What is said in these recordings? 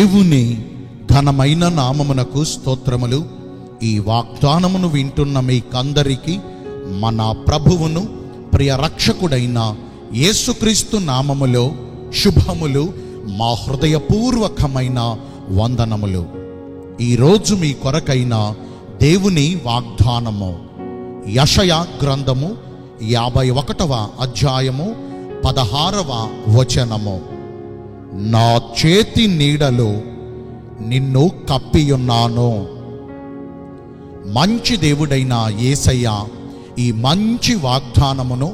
దేవుని ఘనమైన నామమునకు స్తోత్రములు. ఈ వాగ్దానమును వింటున్న మీకందరికీ మన ప్రభువును ప్రియ రక్షకుడైన యేసుక్రీస్తు నామములో శుభములు, మా హృదయపూర్వకమైన వందనములు. ఈరోజు మీ కొరకైన దేవుని వాగ్దానము యెషయా గ్రంథము 51వ అధ్యాయము 16వ వచనము. నా చేతి నీడలో నిన్ను కప్పియున్నాను. మంచి దేవుడైన యేసయ్య ఈ మంచి వాగ్దానమును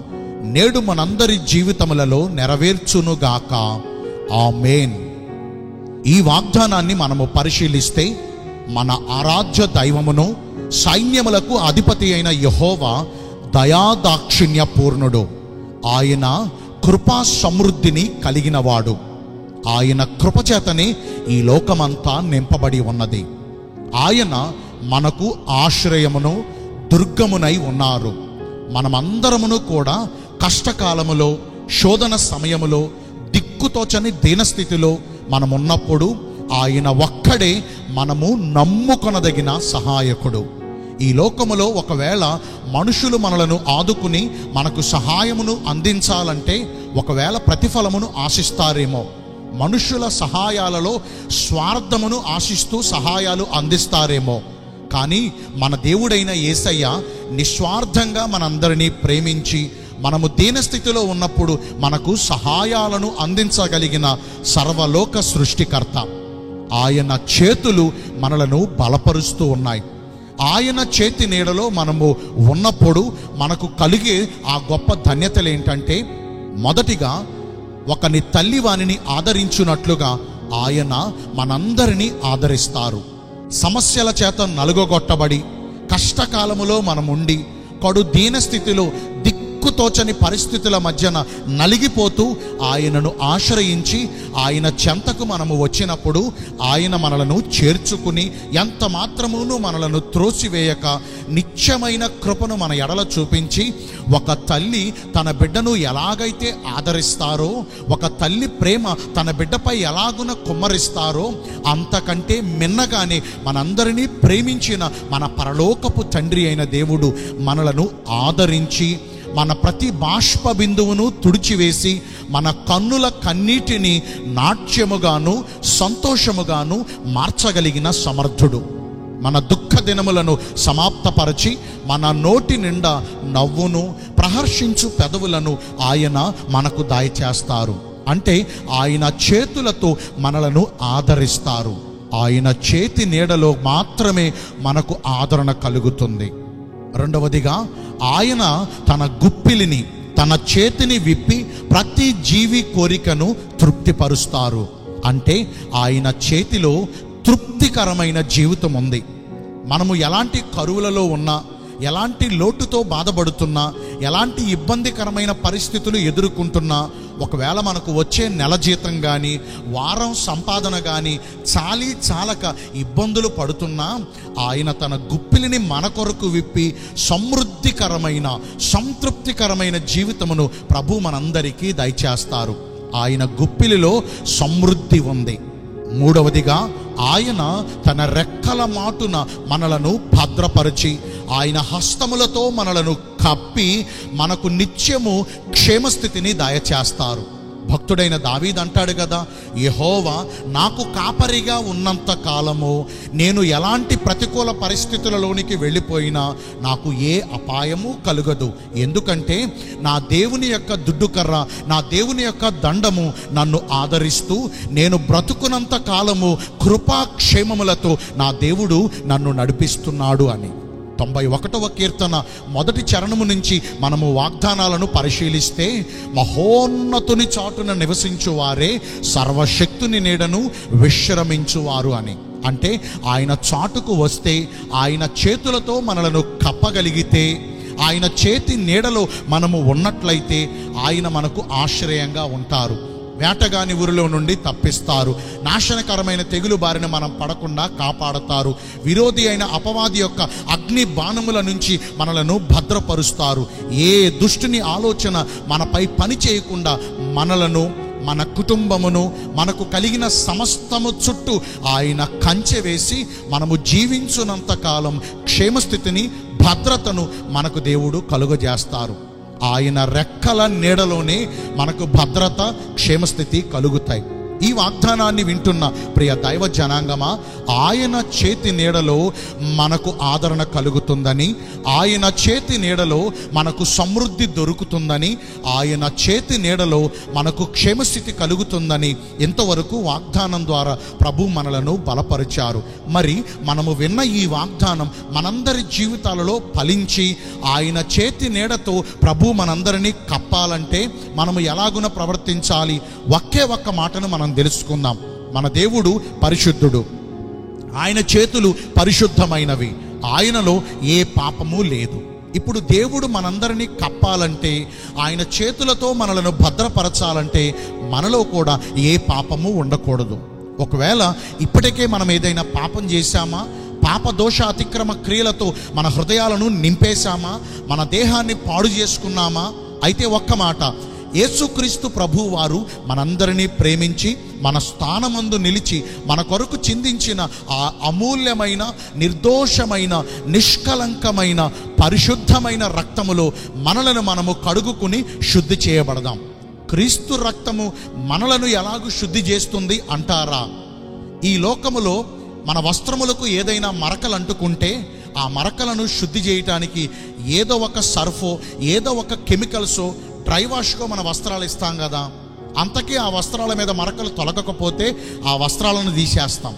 నేడు మనందరి జీవితములలో నెరవేర్చునుగాక. ఆమేన్. ఈ వాగ్దానాన్ని మనము పరిశీలిస్తే మన ఆరాధ్య దైవమును సైన్యములకు అధిపతి అయిన యెహోవా దయాదాక్షిణ్య పూర్ణుడు. ఆయన కృపా సమృద్ధిని కలిగినవాడు. ఆయన కృపచేతనే ఈ లోకమంతా నింపబడి ఉన్నది. ఆయన మనకు ఆశ్రయమును దుర్గమునై ఉన్నారు. మనమందరమును కూడా కష్టకాలములో, శోధన సమయములో, దిక్కుతోచని దీనస్థితిలో మనమున్నప్పుడు ఆయన ఒక్కడే మనము నమ్ముకొనదగిన సహాయకుడు. ఈ లోకములో ఒకవేళ మనుషులు మనలను ఆదుకుని మనకు సహాయమును అందించాలంటే ఒకవేళ ప్రతిఫలమును ఆశిస్తారేమో. మనుషుల సహాయాలలో స్వార్థమును ఆశిస్తూ సహాయాలు అందిస్తారేమో. కానీ మన దేవుడైన యేసయ్య నిస్వార్థంగా మనందరినీ ప్రేమించి మనము దీనస్థితిలో ఉన్నప్పుడు మనకు సహాయాలను అందించగలిగిన సర్వలోక సృష్టికర్త. ఆయన చేతులు మనలను బలపరుస్తూ ఉన్నాయి. ఆయన చేతి నీడలో మనము ఉన్నప్పుడు మనకు కలిగే ఆ గొప్ప ధన్యతలు ఏంటంటే, మొదటిగా ఒకని తల్లి వానిని ఆదరించున్నట్లుగా ఆయన మనందరినీ ఆదరిస్తారు. సమస్యల చేత నలుగొట్టబడి కష్టకాలములో మనముండి కడు దీనస్థితిలో దిక్కుతోచని పరిస్థితుల మధ్యన నలిగిపోతూ ఆయనను ఆశ్రయించి ఆయన చెంతకు మనము వచ్చినప్పుడు ఆయన మనలను చేర్చుకుని ఎంత మాత్రమును మనలను త్రోసివేయక నిత్యమైన కృపను మన ఎడల చూపించి, ఒక తల్లి తన బిడ్డను ఎలాగైతే ఆదరిస్తారో, ఒక తల్లి ప్రేమ తన బిడ్డపై ఎలాగున కుమ్మరిస్తారో అంతకంటే మిన్నగానే మనందరినీ ప్రేమించిన మన పరలోకపు తండ్రి అయిన దేవుడు మనలను ఆదరించి మన ప్రతి బాష్ప బిందువును తుడిచివేసి మన కన్నుల కన్నీటిని నాట్యముగాను సంతోషముగాను మార్చగలిగిన సమర్థుడు. మన దుఃఖ దినములను సమాప్తపరచి మన నోటి నిండా నవ్వును, ప్రహర్షించు పెదవులను ఆయన మనకు దయచేస్తారు. అంటే ఆయన చేతులతో మనలను ఆదరిస్తారు. ఆయన చేతి నీడలో మాత్రమే మనకు ఆదరణ కలుగుతుంది. రెండవదిగా, ఆయన తన గుప్పిలిని, తన చేతిని విప్పి ప్రతి జీవి కోరికను తృప్తిపరుస్తారు. అంటే ఆయన చేతిలో తృప్తికరమైన జీవితం ఉంది. మనము ఎలాంటి కరువులలో ఉన్నా, ఎలాంటి లోటుతో బాధపడుతున్నా, ఎలాంటి ఇబ్బందికరమైన పరిస్థితులు ఎదుర్కొంటున్నా, ఒకవేళ మనకు వచ్చే నెల జీతం కానీ వారం సంపాదన కానీ చాలక ఇబ్బందులు పడుతున్నా, ఆయన తన గుప్పిలిని మన కొరకు విప్పి సమృద్ధికరమైన సంతృప్తికరమైన జీవితమును ప్రభు మనందరికీ దయచేస్తారు. ఆయన గుప్పిలిలో సమృద్ధి ఉంది. మూడవదిగా, ఆయన తన రెక్కల మాటున మనలను భద్రపరిచి ఆయన హస్తములతో మనలను కప్పి మనకు నిత్యము క్షేమస్థితిని దయచేస్తారు. భక్తుడైన దావీదు అంటాడు కదా, యెహోవా నాకు కాపరిగా ఉన్నంత కాలము నేను ఎలాంటి ప్రతికూల పరిస్థితులలోనికి వెళ్ళిపోయినా నాకు ఏ అపాయము కలుగదు. ఎందుకంటే నా దేవుని యొక్క దుడ్డుకర్ర, నా దేవుని యొక్క దండము నన్ను ఆదరిస్తూ నేను బ్రతుకునంత కాలము కృపాక్షేమములతో నా దేవుడు నన్ను నడిపిస్తున్నాడు అని. 91వ కీర్తన మొదటి చరణము నుంచి మనము వాగ్దానాలను పరిశీలిస్తే, మహోన్నతుని చాటున నివసించువారే సర్వశక్తుని నీడను విశ్రమించువారు అని. అంటే ఆయన చాటుకు వస్తే, ఆయన చేతులతో మనలను కప్పగలిగితే, ఆయన చేతి నీడలో మనము ఉన్నట్లయితే ఆయన మనకు ఆశ్రయంగా ఉంటారు. వేటగాని ఊరిలో నుండి తప్పిస్తారు. నాశనకరమైన తెగులు బారిన మనం పడకుండా కాపాడతారు. విరోధి అయిన అపవాది యొక్క అగ్ని బాణముల నుంచి మనలను భద్రపరుస్తారు. ఏ దుష్టుని ఆలోచన మనపై పని చేయకుండా మనలను, మన కుటుంబమును, మనకు కలిగిన సమస్తము చుట్టూ ఆయన కంచె వేసి మనము జీవించునంత కాలం క్షేమస్థితిని, భద్రతను మనకు దేవుడు కలుగజేస్తారు. ఆయన రెక్కల నీడలోనే మనకు భద్రత, క్షేమస్థితి కలుగుతాయి. ఈ వాగ్దానాన్ని వింటున్న ప్రియ దైవ జనాంగమా, ఆయన చేతి నీడలో మనకు ఆదరణ కలుగుతుందని, ఆయన చేతి నీడలో మనకు సమృద్ధి దొరుకుతుందని, ఆయన చేతి నీడలో మనకు క్షేమస్థితి కలుగుతుందని ఇంతవరకు వాగ్దానం ద్వారా ప్రభు మనలను బలపరిచారు. మరి మనము విన్న ఈ వాగ్దానం మనందరి జీవితాలలో ఫలించి ఆయన చేతి నీడతో ప్రభు మనందరినీ కప్పాలంటే మనము ఎలాగున ప్రవర్తించాలి? ఒకే ఒక్క మాటను మనం తెలుసుకుందాం. మన దేవుడు పరిశుద్ధుడు, ఆయన చేతులు పరిశుద్ధమైనవి, ఆయనలో ఏ పాపము లేదు. ఇప్పుడు దేవుడు మనందరినీ కప్పాలంటే, ఆయన చేతులతో మనలను భద్రపరచాలంటే మనలో కూడా ఏ పాపము ఉండకూడదు. ఒకవేళ ఇప్పటికే మనం ఏదైనా పాపం చేశామా, పాప దోష అతిక్రమ క్రియలతో మన హృదయాలను నింపేశామా, మన దేహాన్ని పాడు చేసుకున్నామా? అయితే ఒక్క మాట, యేసుక్రీస్తు ప్రభు వారు మనందరినీ ప్రేమించి మన స్థానమందు నిలిచి మన కొరకు చిందించిన ఆ అమూల్యమైన, నిర్దోషమైన, నిష్కలంకమైన, పరిశుద్ధమైన రక్తములో మనలను మనము కడుగుకుని శుద్ధి చేయబడదాం. క్రీస్తు రక్తము మనలను ఎలాగూ శుద్ధి చేస్తుంది అంటారా? ఈ లోకములో మన వస్త్రములకు ఏదైనా మరకలు అంటుకుంటే ఆ మరకలను శుద్ధి చేయటానికి ఏదో ఒక సర్ఫో, ఏదో ఒక కెమికల్సో, డ్రై వాష్కో మన వస్త్రాలు ఇస్తాం కదా. అంతకీ ఆ వస్త్రాల మీద మరకలు తొలగకపోతే ఆ వస్త్రాలను తీసేస్తాం.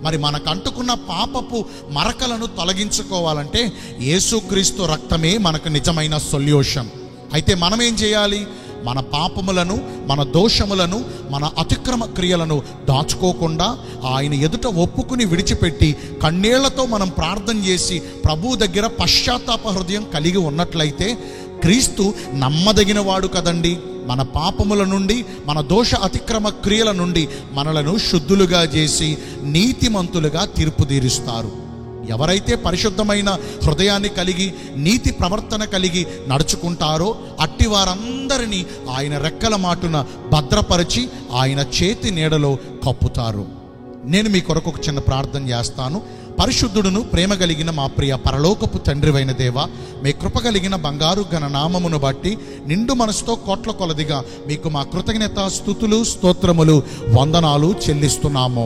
మరి మనకు అంటుకున్న పాపపు మరకలను తొలగించుకోవాలంటే యేసుక్రీస్తు రక్తమే మనకు నిజమైన సొల్యూషన్. అయితే మనం ఏం చేయాలి? మన పాపములను, మన దోషములను, మన అతిక్రమ క్రియలను దాచుకోకుండా ఆయన ఎదుట ఒప్పుకుని విడిచిపెట్టి కన్నీళ్లతో మనం ప్రార్థన చేసి ప్రభు దగ్గర పశ్చాత్తాప హృదయం కలిగి ఉన్నట్లయితే క్రీస్తు నమ్మదగిన వాడు కదండి. మన పాపముల నుండి, మన దోష అతిక్రమ క్రియల నుండి మనలను శుద్ధులుగా చేసి నీతిమంతులుగా తీర్పు తీరుస్తారు. ఎవరైతే పరిశుద్ధమైన హృదయాన్ని కలిగి నీతి ప్రవర్తన కలిగి నడుచుకుంటారో అట్టి వారందరినీ ఆయన రెక్కల మాటున భద్రపరిచి ఆయన చేతి నీడలో కప్పుతారు. నేను మీ కొరకు ఒక చిన్న ప్రార్థన చేస్తాను. పరిశుద్ధుడును ప్రేమ కలిగిన మా ప్రియ పరలోకపు తండ్రివైన దేవా, మీ కృప కలిగిన బంగారు ఘన నామమును బట్టి నిండు మనసుతో కోట్ల కొలదిగా మీకు మా కృతజ్ఞత, స్తుతులు, స్తోత్రములు, వందనాలు చెల్లిస్తున్నాము.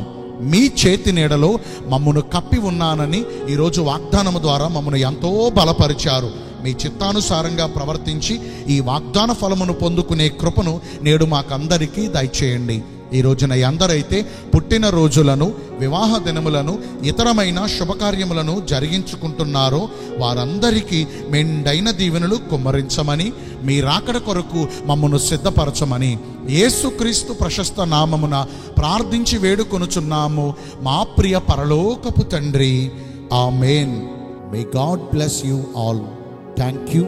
మీ చేతి నీడలో మమ్మను కప్పి ఉన్నానని ఈరోజు వాగ్దానము ద్వారా మమ్మను ఎంతో బలపరిచారు. మీ చిత్తానుసారంగా ప్రవర్తించి ఈ వాగ్దాన ఫలమును పొందుకునే కృపను నేడు మాకందరికీ దయచేయండి. ఈ రోజున ఎందరైతే పుట్టిన రోజులను, వివాహ దినములను, ఇతరమైన శుభకార్యములను జరిగించుకుంటున్నారో వారందరికీ మెండైన దీవెనలు కుమ్మరించమని, మీ రాకడ కొరకు మమ్మను సిద్ధపరచమని యేసుక్రీస్తు ప్రశస్త నామమున ప్రార్థించి వేడుకొనుచున్నాము మా ప్రియ పరలోకపు తండ్రి. ఆమేన్. May God bless you all. Thank you.